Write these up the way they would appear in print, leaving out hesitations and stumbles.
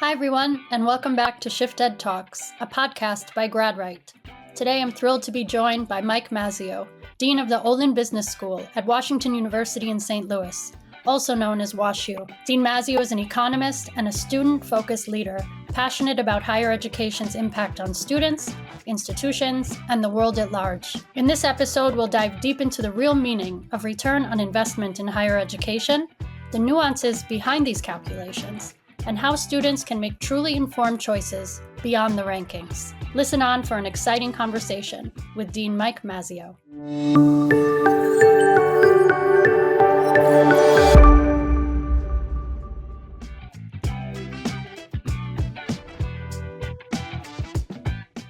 Hi, everyone, and welcome back to ShiftED Talks, a podcast by GradRight. Today, I'm thrilled to be joined by Mike Mazzeo, Dean of the Olin Business School at Washington University in St. Louis, also known as WashU. Dean Mazzeo is an economist and a student-focused leader, passionate about higher education's impact on students, institutions, and the world at large. In this episode, we'll dive deep into the real meaning of return on investment in higher education, the nuances behind these calculations, and how students can make truly informed choices beyond the rankings. Listen on for an exciting conversation with Dean Mike Mazzeo.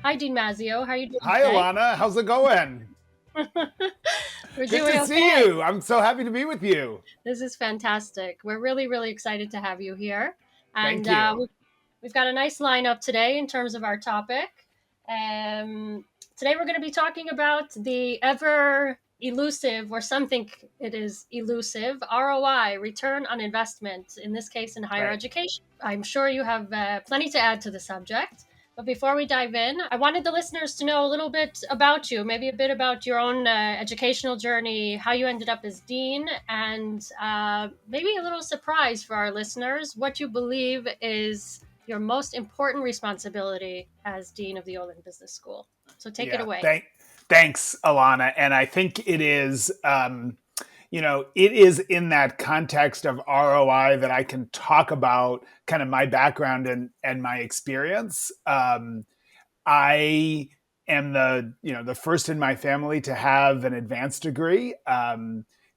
Hi, Dean Mazzeo. How are you doing Hi, today? Alana. How's it going? We're Good doing to okay. see you. I'm so happy to be with you. This is fantastic. We're really excited to have you here. And Thank you. we've got a nice lineup today in terms of our topic. Today we're going to be talking about the ever elusive, or some think it is elusive, ROI, return on investment, in this case in higher education. I'm sure you have plenty to add to the subject. But before we dive in, I wanted the listeners to know a little bit about you, maybe a bit about your own educational journey, how you ended up as dean, and maybe a little surprise for our listeners, what you believe is your most important responsibility as dean of the Olin Business School. So take it away. Thanks, Alana. And I think it is, it is in that context of ROI that I can talk about kind of my background and my experience. I am the first in my family to have an advanced degree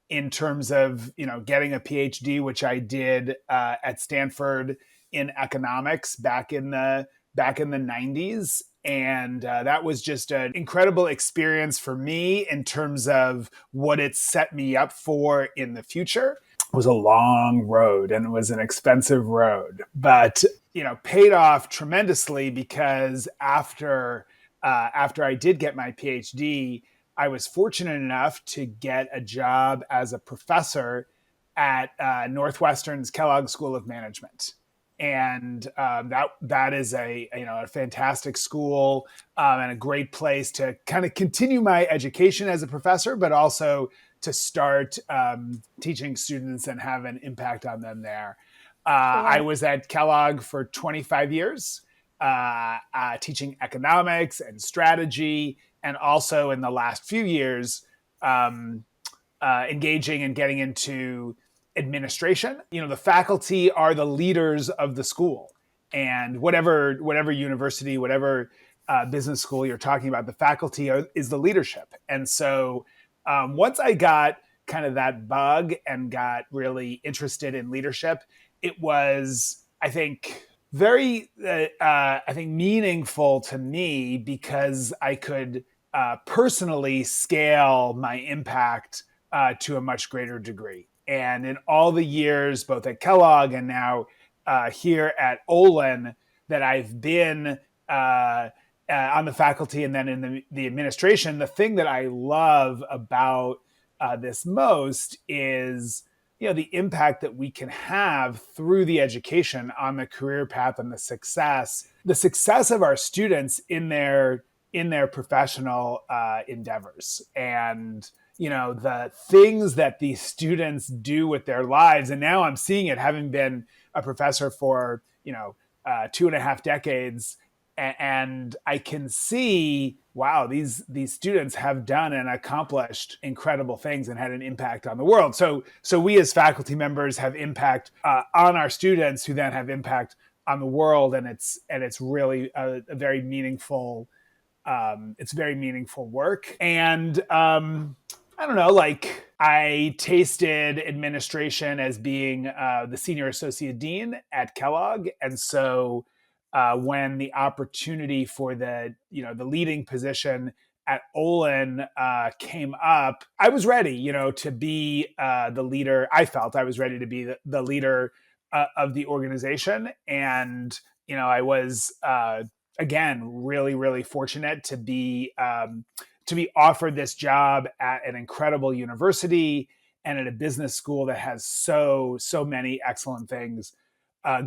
in terms of, getting a PhD, which I did at Stanford in economics back in the 90s. And that was just an incredible experience for me in terms of what it set me up for in the future. It was a long road and it was an expensive road, but paid off tremendously because after I did get my PhD, I was fortunate enough to get a job as a professor at Northwestern's Kellogg School of Management. And that is a fantastic school and a great place to kind of continue my education as a professor, but also to start teaching students and have an impact on them there. Cool. I was at Kellogg for 25 years, teaching economics and strategy, and also in the last few years, engaging and getting into administration. The faculty are the leaders of the school, and whatever university, whatever business school you're talking about, the faculty is the leadership. And so once I got kind of that bug and got really interested in leadership, it was, I think, very, meaningful to me because I could personally scale my impact to a much greater degree. And in all the years, both at Kellogg and now here at Olin, that I've been on the faculty and then in the administration, the thing that I love about this most is the impact that we can have through the education on the career path and the success of our students in their professional endeavors. And the things that these students do with their lives. And now I'm seeing it, having been a professor for 2.5 decades. And I can see, wow, these students have done and accomplished incredible things and had an impact on the world. So we as faculty members have impact on our students, who then have impact on the world. And it's really a very meaningful. It's very meaningful work. And I don't know, I tasted administration as being the senior associate dean at Kellogg. And so when the opportunity for the leading position at Olin came up, I was ready, to be the leader. I felt I was ready to be the leader of the organization. And, I was, again, really fortunate to be offered this job at an incredible university and at a business school that has so many excellent things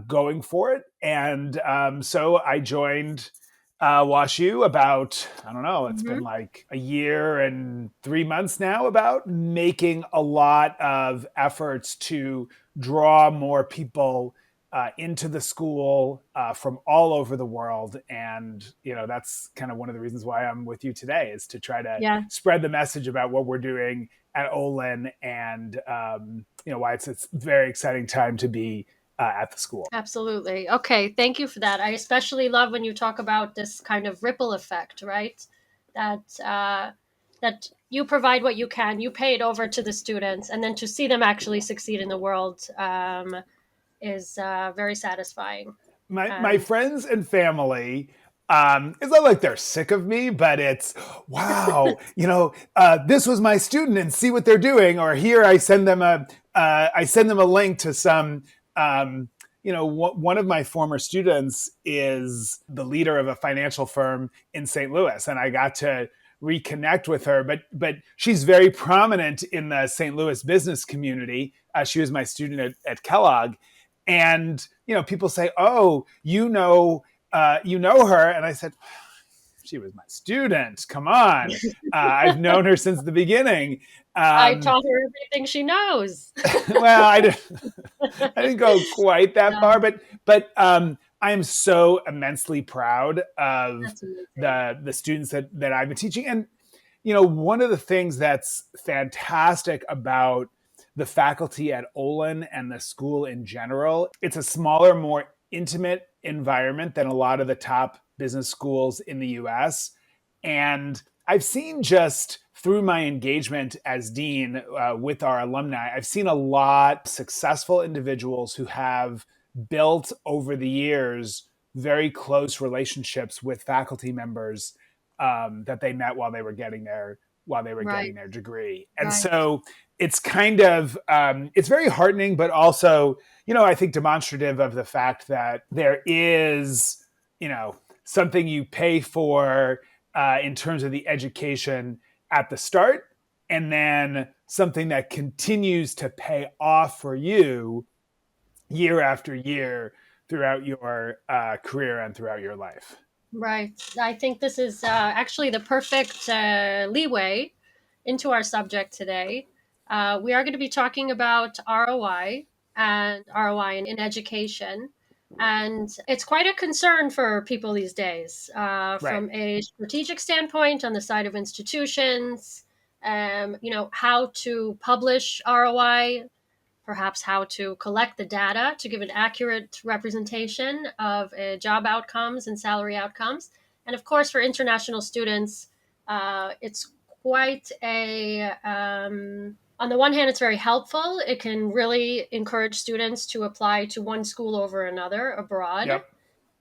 going for it. And so I joined WashU about, I don't know, it's been like a year and 3 months now, about making a lot of efforts to draw more people into the school from all over the world. And, that's kind of one of the reasons why I'm with you today, is to try to spread the message about what we're doing at Olin and, why it's a very exciting time to be at the school. Absolutely. Okay. Thank you for that. I especially love when you talk about this kind of ripple effect, right? That you provide what you can, you pay it over to the students, and then to see them actually succeed in the world is very satisfying. My friends and family, it's not like they're sick of me, but it's, wow, this was my student and see what they're doing. Or here I send them a link to some, one of my former students is the leader of a financial firm in St. Louis, and I got to reconnect with her, but she's very prominent in the St. Louis business community. She was my student at Kellogg. And, people say, oh, you know her. And I said, she was my student. Come on. I've known her since the beginning. I taught her everything she knows. Well, I didn't go quite that far, but I am so immensely proud of the students that I've been teaching. And, one of the things that's fantastic about the faculty at Olin and the school in general, it's a smaller, more intimate environment than a lot of the top business schools in the US. And I've seen, just through my engagement as dean with our alumni, I've seen a lot of successful individuals who have built over the years very close relationships with faculty members that they met while they were getting their getting their degree. And so it's kind of, it's very heartening, but also, I think demonstrative of the fact that there is, something you pay for in terms of the education at the start, and then something that continues to pay off for you year after year throughout your career and throughout your life. Right. I think this is actually the perfect leeway into our subject today. We are going to be talking about ROI and ROI in education. And it's quite a concern for people these days from a strategic standpoint on the side of institutions, how to publish ROI, perhaps how to collect the data to give an accurate representation of job outcomes and salary outcomes. And of course, for international students, it's quite on the one hand, it's very helpful. It can really encourage students to apply to one school over another abroad. Yep.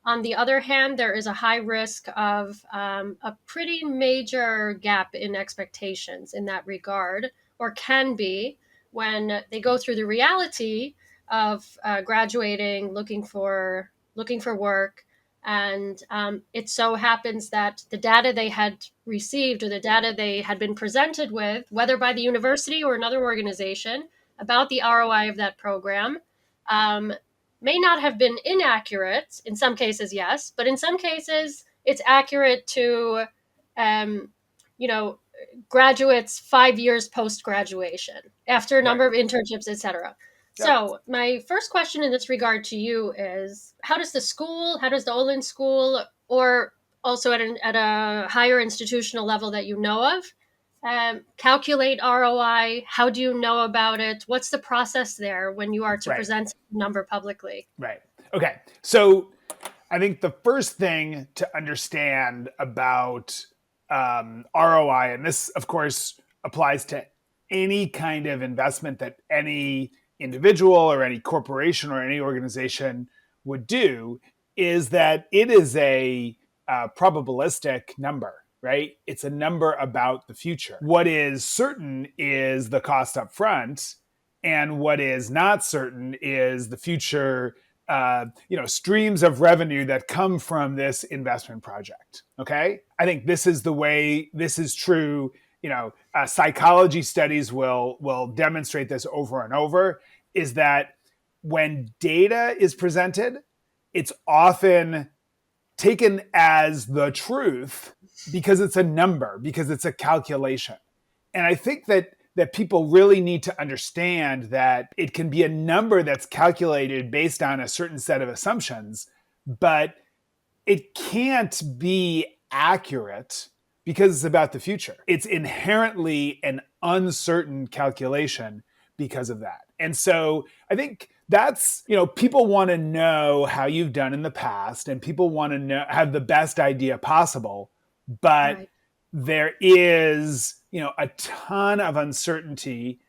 On the other hand, there is a high risk of a pretty major gap in expectations in that regard, or can be, when they go through the reality of graduating, looking for work. And it so happens that the data they had received, or the data they had been presented with, whether by the university or another organization, about the ROI of that program, may not have been inaccurate. In some cases, yes, but in some cases, it's accurate to, graduates 5 years post-graduation, after a number of internships, etc. Yep. So my first question in this regard to you is, how does the Olin School, or also at a higher institutional level that you know of, calculate ROI? How do you know about it? What's the process there when you are to present a number publicly? Right. Okay. So I think the first thing to understand about ROI, and this, of course, applies to any kind of investment that any individual or any corporation or any organization would do, is that it is a probabilistic number. Right? It's a number about the future. What is certain is the cost up front, and what is not certain is the future, streams of revenue that come from this investment project. Okay? I think this is the way this is true. Psychology studies will demonstrate this over and over, is that when data is presented, it's often taken as the truth because it's a number, because it's a calculation. And I think that people really need to understand that it can be a number that's calculated based on a certain set of assumptions, but it can't be accurate because it's about the future. It's inherently an uncertain calculation because of that. And so I think that's, people want to know how you've done in the past, and people want to know, have the best idea possible, but Right. there is, a ton of uncertainty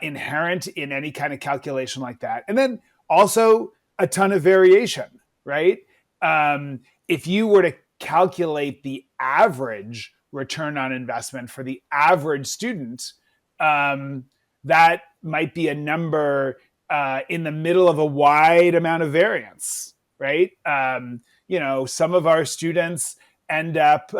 inherent in any kind of calculation like that. And then also a ton of variation, right? If you were to calculate the average return on investment for the average student, that might be a number in the middle of a wide amount of variance, right? Some of our students end up,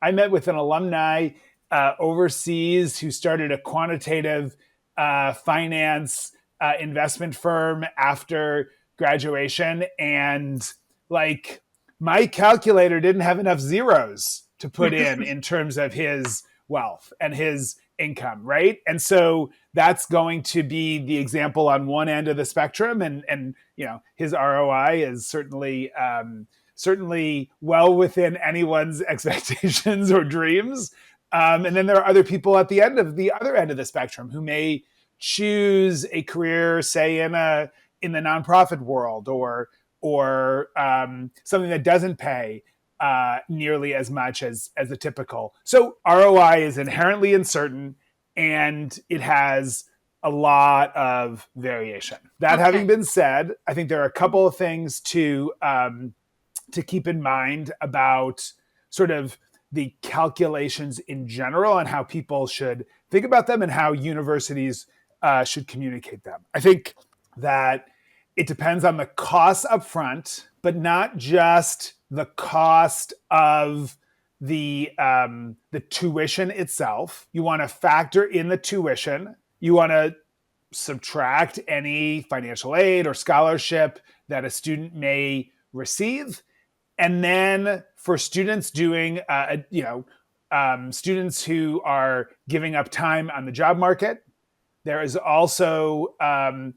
I met with an alumni overseas who started a quantitative finance investment firm after graduation, and like my calculator didn't have enough zeros to put in terms of his wealth and his income, right? And so that's going to be the example on one end of the spectrum, and his ROI is certainly well within anyone's expectations or dreams. And then there are other people at the other end of the spectrum who may choose a career, say in the nonprofit world, or something that doesn't pay nearly as much as the typical. So ROI is inherently uncertain, and it has a lot of variation. That having been said, I think there are a couple of things to keep in mind about sort of the calculations in general and how people should think about them and how universities should communicate them. I think that it depends on the costs up front, but not just the cost of the tuition itself. You want to factor in the tuition. You want to subtract any financial aid or scholarship that a student may receive. And then for students doing, students who are giving up time on the job market, there is also a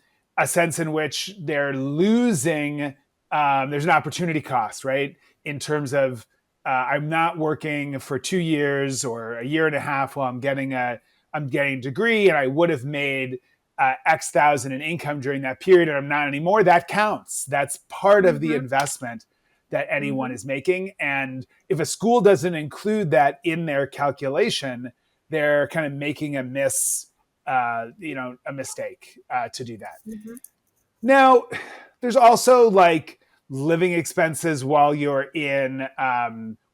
sense in which they're losing, there's an opportunity cost, right? In terms of, I'm not working for 2 years or a year and a half while I'm getting a degree, and I would have made X thousand in income during that period, and I'm not anymore. That counts. That's part of the investment that anyone is making. And if a school doesn't include that in their calculation, they're kind of making a mistake to do that. Now, there's also like living expenses while you're in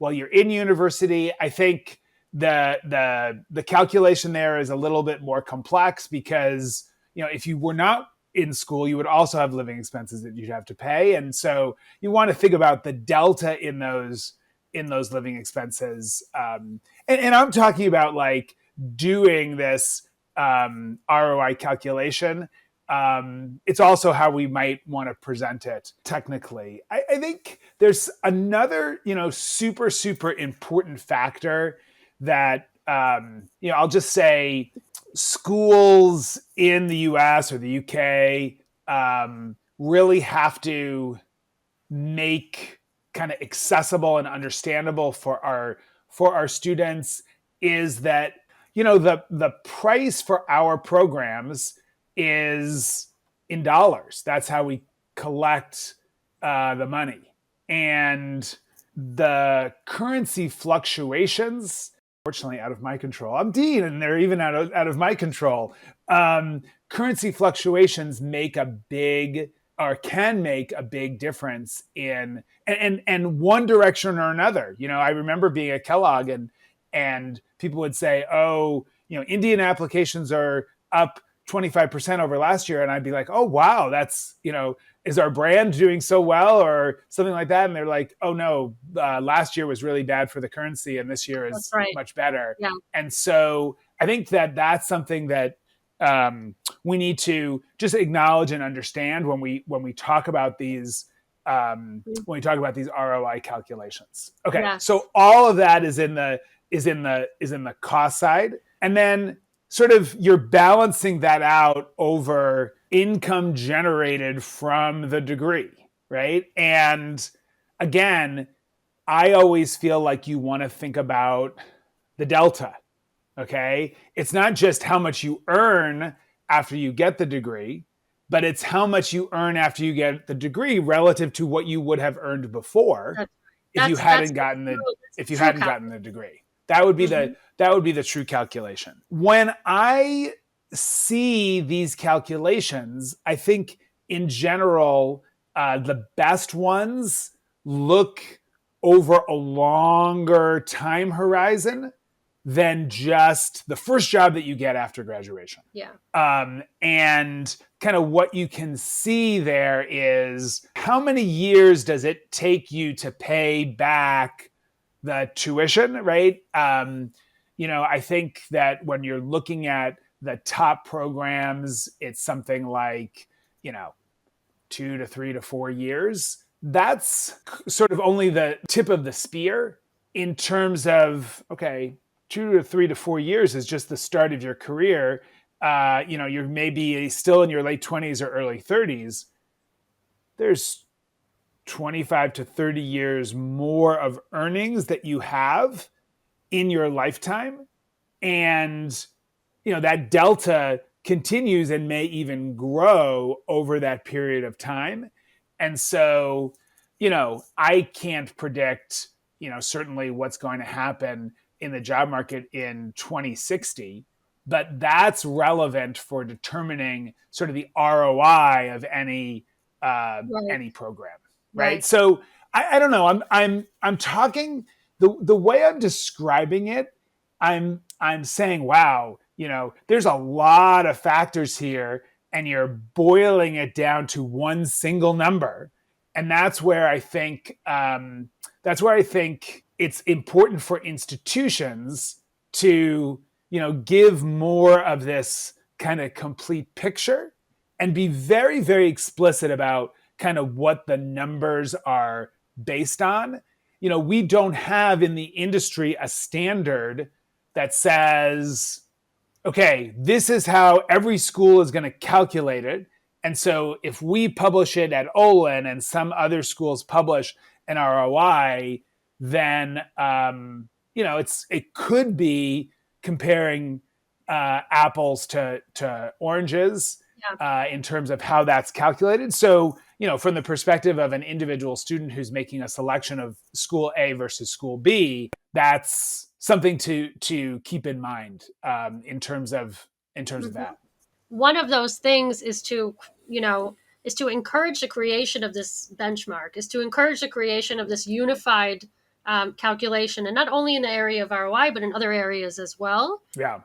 university. I think the calculation there is a little bit more complex because if you were not in school, you would also have living expenses that you'd have to pay, and so you want to think about the delta in those living expenses. And I'm talking about like doing this ROI calculation. It's also how we might want to present it technically. I think there's another, super, super important factor that, I'll just say schools in the US or the UK really have to make kind of accessible and understandable for our students is that, the price for our programs is in dollars. That's how we collect the money. And the currency fluctuations, fortunately, out of my control. I'm Dean, and they're even out of my control. Currency fluctuations can make a big difference in and one direction or another. I remember being at Kellogg, and people would say, "Oh, Indian applications are up 25% over last year," and I'd be like, "Oh, wow, that's is our brand doing so well or something like that?" And they're like, "Oh no, last year was really bad for the currency, and this year is much better." Yeah. And so I think that that's something that we need to just acknowledge and understand when we talk about these ROI calculations. Okay, Yes. so all of that is in the cost side, and then sort of you're balancing that out over income generated from the degree, right? And again, I always feel like you want to think about the delta. Okay. It's not just how much you earn after you get the degree, but it's how much you earn after you get the degree relative to what you would have earned before if you hadn't gotten the degree. That would be the true calculation. When I see these calculations, I think in general, the best ones look over a longer time horizon than just the first job that you get after graduation. Yeah. And kind of what you can see there is how many years does it take you to pay back the tuition, right? I think that when you're looking at the top programs, it's something like, 2 to 3 to 4 years. That's sort of only the tip of the spear in terms of, okay, 2 to 3 to 4 years is just the start of your career. You're maybe still in your late 20s or early 30s. There's 25 to 30 years more of earnings that you have in your lifetime. And, that delta continues and may even grow over that period of time. And so, I can't predict, certainly what's going to happen in the job market in 2060, but that's relevant for determining sort of the ROI of any program, right? So I don't know. I'm talking the way I'm describing it. I'm saying, wow, there's a lot of factors here, and you're boiling it down to one single number, and that's where I think it's important for institutions to, give more of this kind of complete picture and be very, very explicit about kind of what the numbers are based on. We don't have in the industry a standard that says, okay, this is how every school is going to calculate it. And so if we publish it at Olin and some other schools publish an ROI, then it could be comparing apples to oranges in terms of how that's calculated. So from the perspective of an individual student who's making a selection of school A versus school B, that's something to keep in mind in terms of that. One of those things is to encourage the creation of this benchmark, is to encourage the creation of this unified calculation, and not only in the area of ROI, but in other areas as well. Yeah.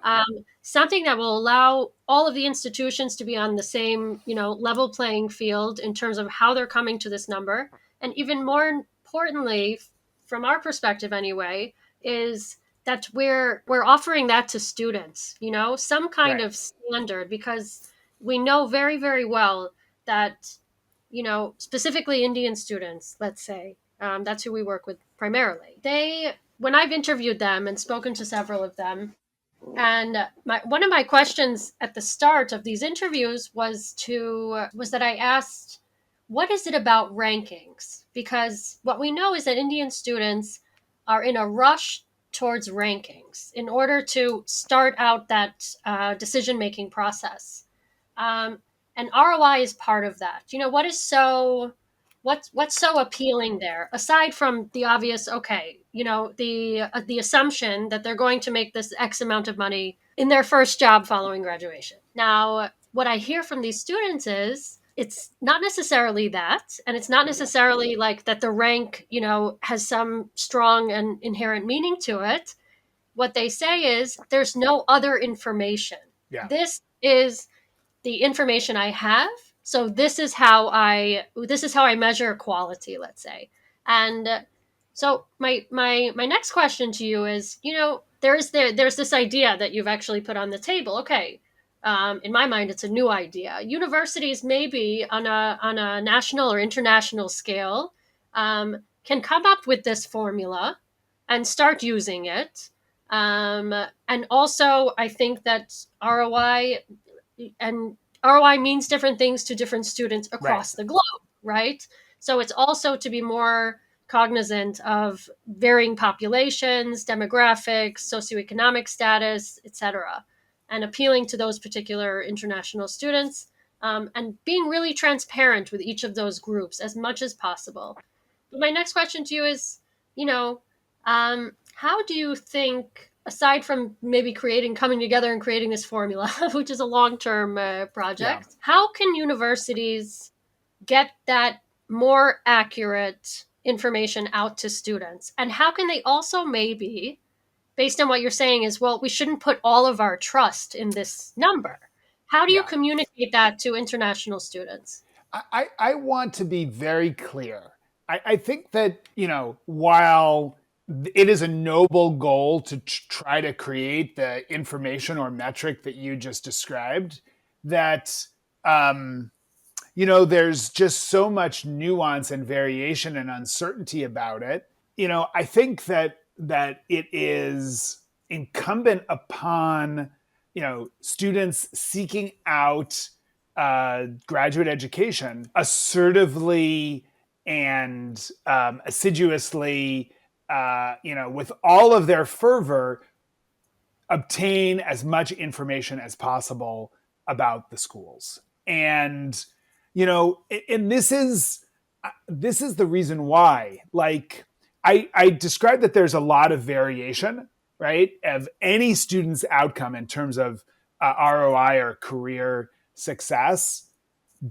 Something that will allow all of the institutions to be on the same, level playing field in terms of how they're coming to this number. And even more importantly, from our perspective anyway, is that we're offering that to students, some kind of standard, because we know very, very well that, specifically Indian students, let's say, that's who we work with primarily. When I've interviewed them and spoken to several of them, and one of my questions at the start of these interviews was that I asked, what is it about rankings? Because what we know is that Indian students are in a rush towards rankings in order to start out that decision-making process. And ROI is part of that. What's so appealing there, aside from the obvious, the assumption that they're going to make this X amount of money in their first job following graduation. Now, what I hear from these students is it's not necessarily that, and it's not necessarily like that the rank, has some strong and inherent meaning to it. What they say is there's no other information. Yeah. This is the information I have. So this is how I measure quality, let's say. And so my next question to you is, there's this idea that you've actually put on the table. Okay, in my mind, it's a new idea. Universities, maybe on a national or international scale, can come up with this formula and start using it. And also, I think that ROI means different things to different students Right. across the globe, right? So it's also to be more cognizant of varying populations, demographics, socioeconomic status, etc., and appealing to those particular international students, and being really transparent with each of those groups as much as possible. But my next question to you is, you know, how do you think, aside from maybe coming together and creating this formula, which is a long-term Yeah. project, how can universities get that more accurate information out to students? And how can they also maybe, based on what you're saying, is, well, we shouldn't put all of our trust in this number. How do you Yeah. communicate that to international students? I want to be very clear. I think that, while it is a noble goal to try to create the information or metric that you just described, that, there's just so much nuance and variation and uncertainty about it. I think that it is incumbent upon, students seeking out graduate education assertively and assiduously, with all of their fervor, obtain as much information as possible about the schools. And, and this is the reason why, like, I described that there's a lot of variation, right, of any student's outcome in terms of ROI or career success.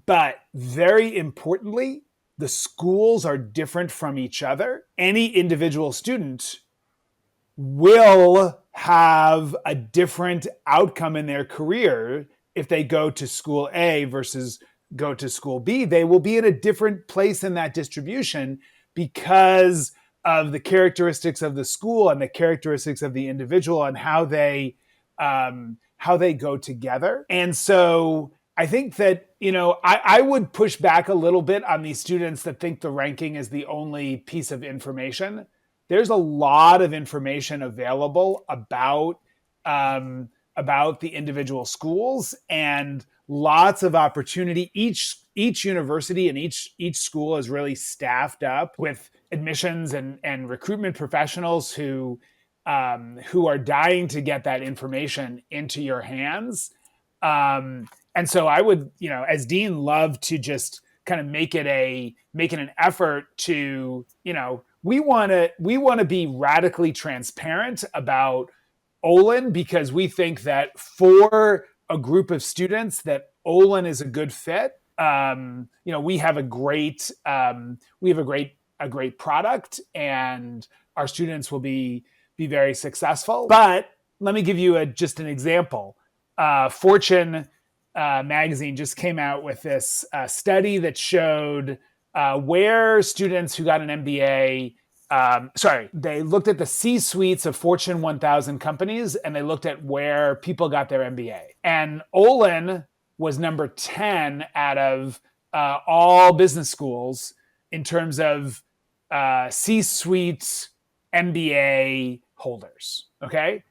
But very importantly, the schools are different from each other. Any individual student will have a different outcome in their career if they go to school A versus go to school B. They will be in a different place in that distribution because of the characteristics of the school and the characteristics of the individual and how they go together. And so I think that, I would push back a little bit on these students that think the ranking is the only piece of information. There's a lot of information available about the individual schools and lots of opportunity. Each university and each school is really staffed up with admissions and recruitment professionals who are dying to get that information into your hands. And so I would, as dean, love to just kind of make it an effort to, we want to be radically transparent about Olin, because we think that for a group of students that Olin is a good fit. We have a great product, and our students will be very successful. But let me give you just an example. Fortune magazine just came out with this study that showed where students who got an MBA, they looked at the C-suites of Fortune 1000 companies, and they looked at where people got their MBA. And Olin was number 10 out of all business schools in terms of C-suite MBA holders. Okay.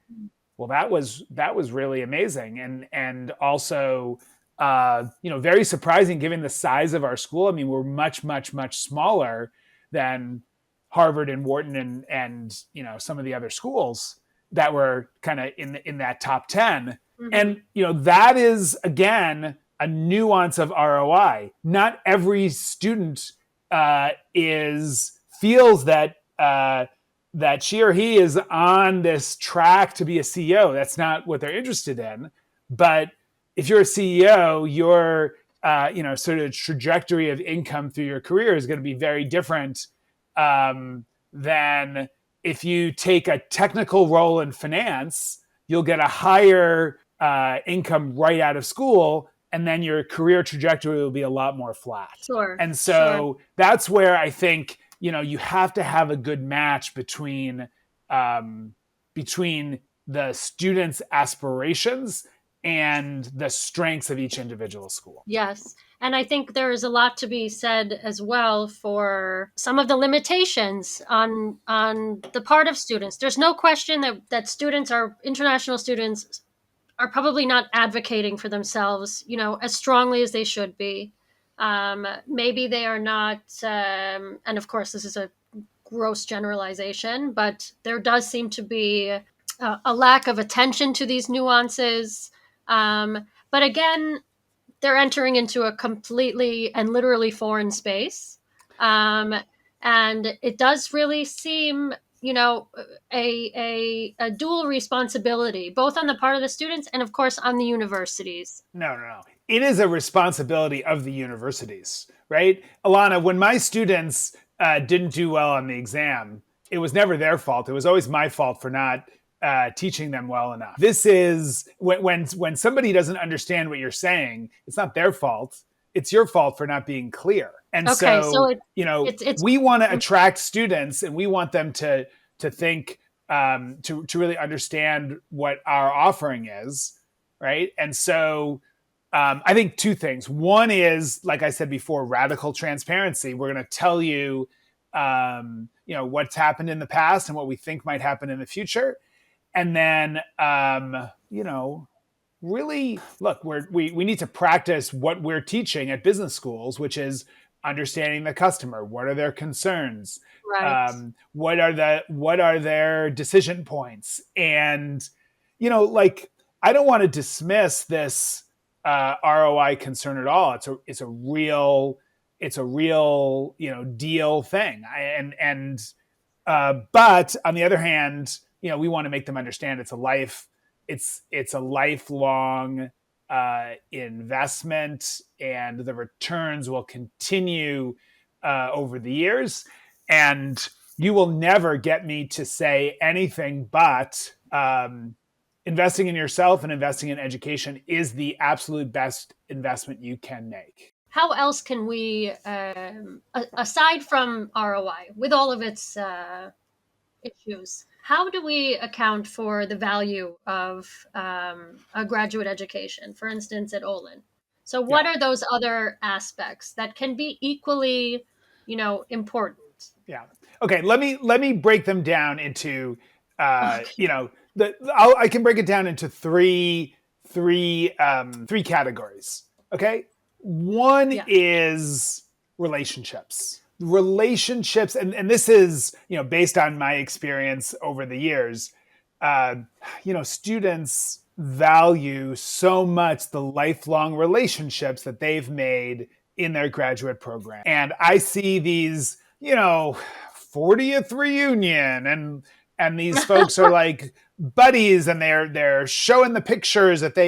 Well, that was really amazing, and also very surprising given the size of our school. I mean, we're much smaller than Harvard and Wharton and some of the other schools that were kind of in that top 10. Mm-hmm. And that is, again, a nuance of ROI. Not every student feels that she or he is on this track to be a CEO. That's not what they're interested in. But if you're a CEO, your sort of trajectory of income through your career is going to be very different than if you take a technical role in finance. You'll get a higher income right out of school, and then your career trajectory will be a lot more flat. Sure. And so that's where I think you have to have a good match between the students' aspirations and the strengths of each individual school. Yes. And I think there is a lot to be said as well for some of the limitations on the part of students. There's no question that students are international students are probably not advocating for themselves, as strongly as they should be. Maybe they are not, and of course, this is a gross generalization, but there does seem to be a lack of attention to these nuances. But again, they're entering into a completely and literally foreign space. And it does really seem, a dual responsibility, both on the part of the students and, of course, on the universities. No. It is a responsibility of the universities, right? Alana, when my students didn't do well on the exam, it was never their fault. It was always my fault for not teaching them well enough. This is when somebody doesn't understand what you're saying, it's not their fault. It's your fault for not being clear. And okay, so we want to attract students, and we want them to think, to really understand what our offering is, right? And so I think two things. One is, like I said before, radical transparency. We're going to tell you, what's happened in the past and what we think might happen in the future. And then, really look, we need to practice what we're teaching at business schools, which is understanding the customer. What are their concerns? Right. What are their decision points? And, I don't want to dismiss this ROI concern at all. It's a real deal thing. But on the other hand, we want to make them understand it's a lifelong investment, and the returns will continue over the years. And you will never get me to say anything but investing in yourself and investing in education is the absolute best investment you can make. How else can we, aside from ROI, with all of its issues, how do we account for the value of a graduate education, for instance, at Olin? So what are those other aspects that can be equally, important? Yeah. Okay. Let me break them down into, I can break it down into three categories. Okay. One is relationships. And this is, based on my experience over the years. Students value so much the lifelong relationships that they've made in their graduate program. And I see these, 40th reunion, and these folks are like buddies, and they're showing the pictures that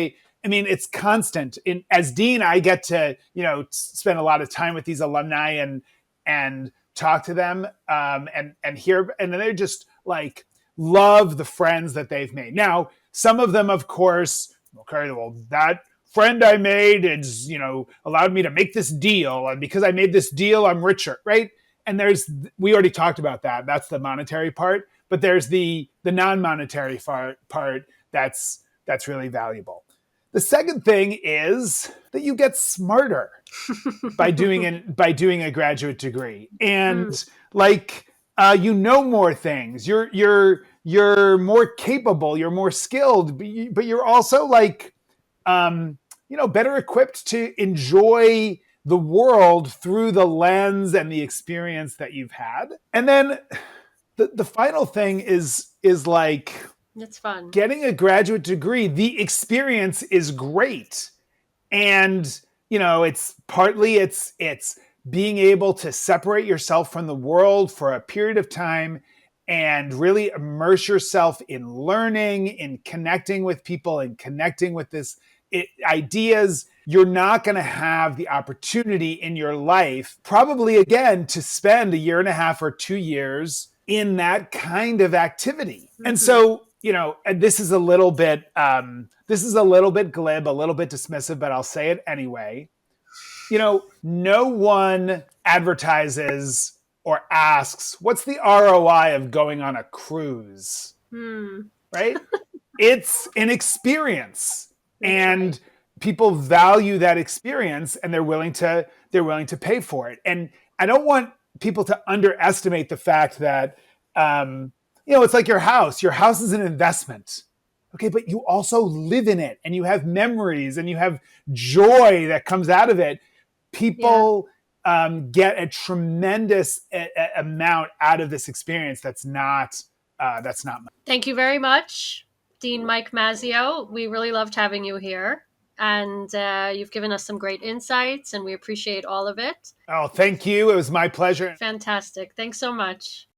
it's constant. As dean, I get to, spend a lot of time with these alumni and talk to them, and hear, and they're just like, love the friends that they've made. Now, some of them, of course, okay, well, that friend I made is, allowed me to make this deal, and because I made this deal, I'm richer, right? And we already talked about that. That's the monetary part, but there's the non-monetary part that's really valuable. The second thing is that you get smarter by doing a graduate degree, and more things. You're more capable. You're more skilled, but you're also better equipped to enjoy the world through the lens and the experience that you've had. And then the final thing is it's fun. Getting a graduate degree. The experience is great. And, it's partly being able to separate yourself from the world for a period of time and really immerse yourself in learning, in connecting with people, and connecting with ideas. You're not going to have the opportunity in your life, probably again, to spend a year and a half or 2 years in that kind of activity. Mm-hmm. And so, this is a little bit glib, a little bit dismissive, but I'll say it anyway. No one advertises or asks, what's the ROI of going on a cruise? Right? It's an experience. and people value that experience, and they're willing to pay for it. And I don't want people to underestimate the fact that it's like your house. Your house is an investment. Okay, but you also live in it, and you have memories, and you have joy that comes out of it. People get a tremendous amount out of this experience. That's not much. Thank you very much, Dean Mike Mazzeo. We really loved having you here, and you've given us some great insights, and we appreciate all of it. Oh, thank you. It was my pleasure. Fantastic. Thanks so much.